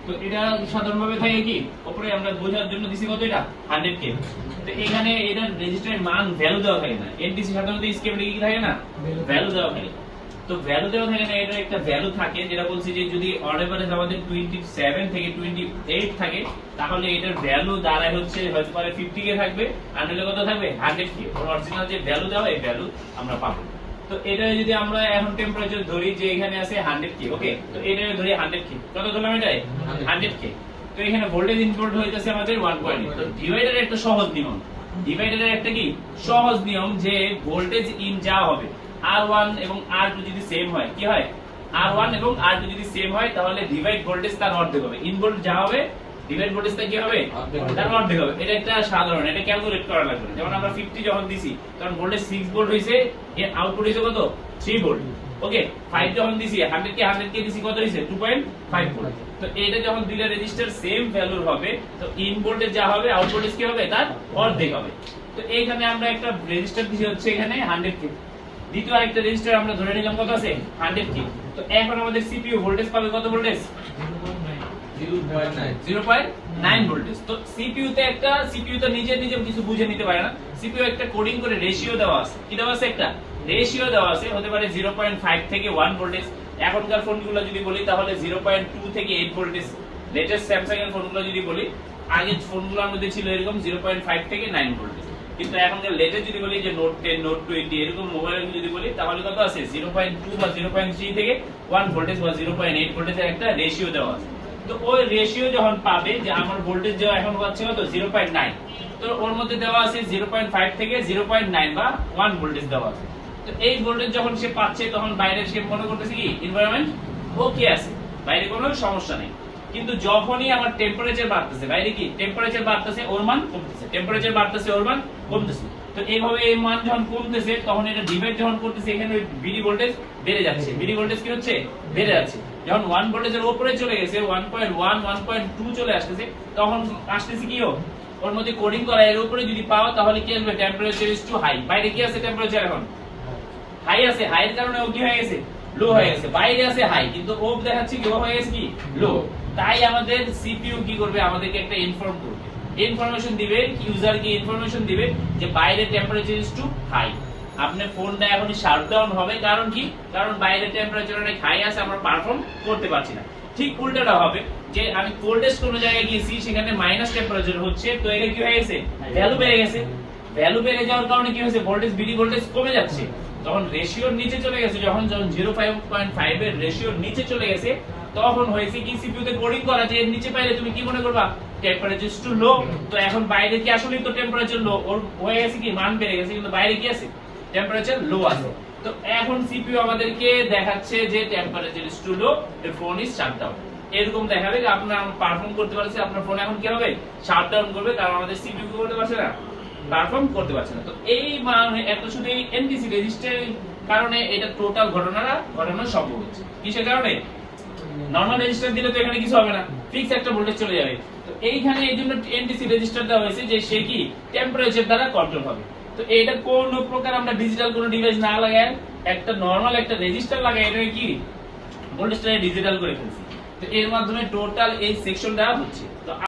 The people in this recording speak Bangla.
তো এটা সাধারণভাবে থাকে কি উপরে আমরা বোঝার জন্য দিছি কত এটা 100k। তো এখানে এটা রেজিস্টারের মান ভ্যালু দেওয়া থাকে না, এনটিসি সাধারণত স্কেপে কি থাকে না ভ্যালু দেওয়া থাকে। তো ভ্যালু দেওয়া থাকে না, এটা একটা ভ্যালু থাকে যেটা বলছি যে যদি অন এভারেজ আমাদের 27 থেকে 28 থাকে তাহলে এটার ভ্যালু দাঁড়ায় হচ্ছে হয়তো পারে 50k থাকবে, আর নাহলে কত থাকবে 100k। অরিজিনাল যে ভ্যালু দেওয়া এই ভ্যালু আমরা পাবো। তো এটা যদি আমরা এখন টেম্পারেচার ধরি যে এখানে আছে 100k, ওকে, তো এটা ধরি 100k, কত ধরলাম এটা 100k। তো এখানে ভোল্টেজ ইনপুট হইতাছে আমাদের 1.8। তো ডিভাইডারের একটা সহজ নিয়ম, ডিভাইডারের একটা কি সহজ নিয়ম যে ভোল্টেজ ইন যা হবে R1 এবং R2 যদি সেম হয়, কি হয় R1 এবং R2 যদি সেম হয় তাহলে ডিভাইড ভোল্টেজ তার অর্ধেক হবে, ইন ভোল্ট যা হবে ডিভাইড ভোল্টেজটা কি হবে তার অর্ধেক হবে। এটা একটা সাধারণ, এটা ক্যালকুলেট করা লাগবে। যেমন আমরা 50 যখন দিছি তখন ভোল্টেজ 6 ভোল্ট হইছে, এর আউটপুট হইছে কত 3 ভোল্ট, ওকে। 5 যখন দিছি 100k দিছি কত হইছে 2.5 ভোল্ট। তো এটা যখন দিলে রেজিস্টার সেম ভ্যালুর হবে তো ইন ভোল্টেজ যা হবে আউট ভোল্টেজ কি হবে তার অর্ধেক হবে। তো এইখানে আমরা একটা রেজিস্টার দিছি হচ্ছে এখানে 100k, দ্বিতীয় আরেকটা রেজিস্টার আমরা ধরে নিলাম কত আছে 100k। তো এখন আমাদের সিপিইউ ভোল্টেজ পাবে কত ভোল্টেজ 0.9 ভোল্টেজ। তো সিপিইউ তে একটা সিপিইউ তো নিজে নিজে কিছু বুঝে নিতে পারে না, সিপিইউ একটা কোডিং করে রেশিও দেওয়া আছে, কি দেওয়া আছে একটা রেশিও দেওয়া আছে, হতে পারে 0.5 থেকে 1 ভোল্টেজ। এখনকার ফোনগুলো যদি বলি তাহলে 0.2 থেকে 8 ভোল্টেজ। লেটেস্ট স্যামসাং এর ফোনগুলো যদি বলি, আগের ফোনগুলোর মধ্যে ছিল এরকম 0.5 থেকে 9 ভোল্টেজ। কিন্তু এখনকার লেটেস্ট যদি বলি যে নোট 10 নোট 20 এরকম মোবাইল যদি বলি তাহলে কত আছে 0.2 বা 0.3 থেকে 1 ভোল্টেজ বা 0.8 ভোল্টেজের একটা রেশিও দেওয়া আছে। তো ওই রেশিও যখন পাবে যে আমার ভোল্টেজ যে এখন পাচ্ছে কত 0.9, তো ওর মধ্যে দেওয়া আছে 0.5 থেকে 0.9 বা 1 ভোল্টেজ দেওয়া আছে। তো এই ভোল্টেজ যখন সে পাচ্ছে তখন বাইরে সে মনে করতেছে কি এনভায়রনমেন্ট ওকে আছে, বাইরে কোনো সমস্যা নেই। কিন্তু যখনই আমার টেম্পারেচার বাড়তেছে, বাইরে কি টেম্পারেচার বাড়তেছে ওর মান কমতেছে, টেম্পারেচার বাড়তেছে ওর মান কমতেছে। তো এইভাবে এই মান যখন কমতেছে তখন এটা ডিভাইড যখন করতেছে এখানে বিডি ভোল্টেজ বেড়ে যাচ্ছে, বিডি ভোল্টেজ কি হচ্ছে বেড়ে যাচ্ছে। যখন 1 ভোল্টেজের উপরে চলে গেছে 1.1 1.2 চলে আসতেছে তখন আসতেছে কি ওর মধ্যে কোডিং করা এর উপরে যদি পাও তাহলে কি আসবে টেম্পারেচার ইজ টু হাই। বাইরে কি আছে টেম্পারেচার এখন হাই আছে, হাইয়ের কারণে ও কি হয়ে গেছে লো হয়ে গেছে। বাইরে আছে হাই কিন্তু ও দেখাচ্ছে কি ও হয়ে গেছে কি লো। তাই আমাদের সিপিইউ কি করবে আমাদেরকে একটা ইনফর্ম করবে, ইনফরমেশন দিবে, ইউজারকে ইনফরমেশন দিবে যে বাইরে টেম্পারেচার ইজ টু হাই, আপনার ফোনটা এখন শাটডাউন হবে। কারণ কি, কারণ বাইরে টেম্পারেচার অনেক হাই আছে, আমরা পারফর্ম করতে পারছি না। ঠিক উল্টাটা হবে যে আমি কোল্ডেস্ট কোন জায়গায় গিয়েছি সেখানে মাইনাস টেম্পারেচার হচ্ছে, তো এটা কি হয়ে গেছে ভ্যালু বেড়ে গেছে। ভ্যালু বেড়ে যাওয়ার কারণে কি হয়েছে ভোল্টেজ বিডি ভোল্টেজ কমে যাচ্ছে। তখন রেশিওর নিচে চলে গেছে, যখন 0.5 এর রেশিওর নিচে চলে গেছে তখন হয়েছে কি সিপিইউ তে কোডিং করা যে এর নিচে পাইলে তুমি কি মনে করবা টেম্পারেচার ইজ টু লো। তো এখন বাইরে কি আসলেই তো টেম্পারেচার লো, ওর হয়ে গেছে কি মান বেড়ে গেছে কিন্তু বাইরে কি আছে টেম্পারেচার লো আছে। তো এখন সিপিইউ আমাদেরকে দেখাচ্ছে যে টেম্পারেচার ইজ টু লো, এর ফোন ইজ শাটডাউন। এরকম দেখাবে যে আপনার পারফর্ম করতে পারছে, আপনার ফোন এখন কি হবে শাটডাউন করবে, কারণ আমাদের সিপিইউ কি করতে পারছে না পারফর্ম করতে পারছে না। তো এই মানে এত শুধু এই এনটিসি রেজিস্টারের কারণে এটা টোটাল ঘটনা সম্ভব হচ্ছে। কিসের কারণে নরমাল রেজিস্টার দিলে তো এখানে কিছু হবে না, ফিক্স একটা ভোল্টেজ চলে যাবে। তো এইখানে এইজন্য এনটিসি রেজিস্টার দেওয়া হয়েছে যে সে কি টেম্পারেচার দ্বারা কন্ট্রোল হবে। তো এটা কোন প্রকার আমরা ডিজিটাল কোনো ডিভাইস না লাগায় একটা নরমাল একটা রেজিস্টার লাগায় এটা কি ভোল্টেজটা ডিজিটাল করে ফেলছি। তো এর মাধ্যমে টোটাল এই সেকশনটা হচ্ছে। তো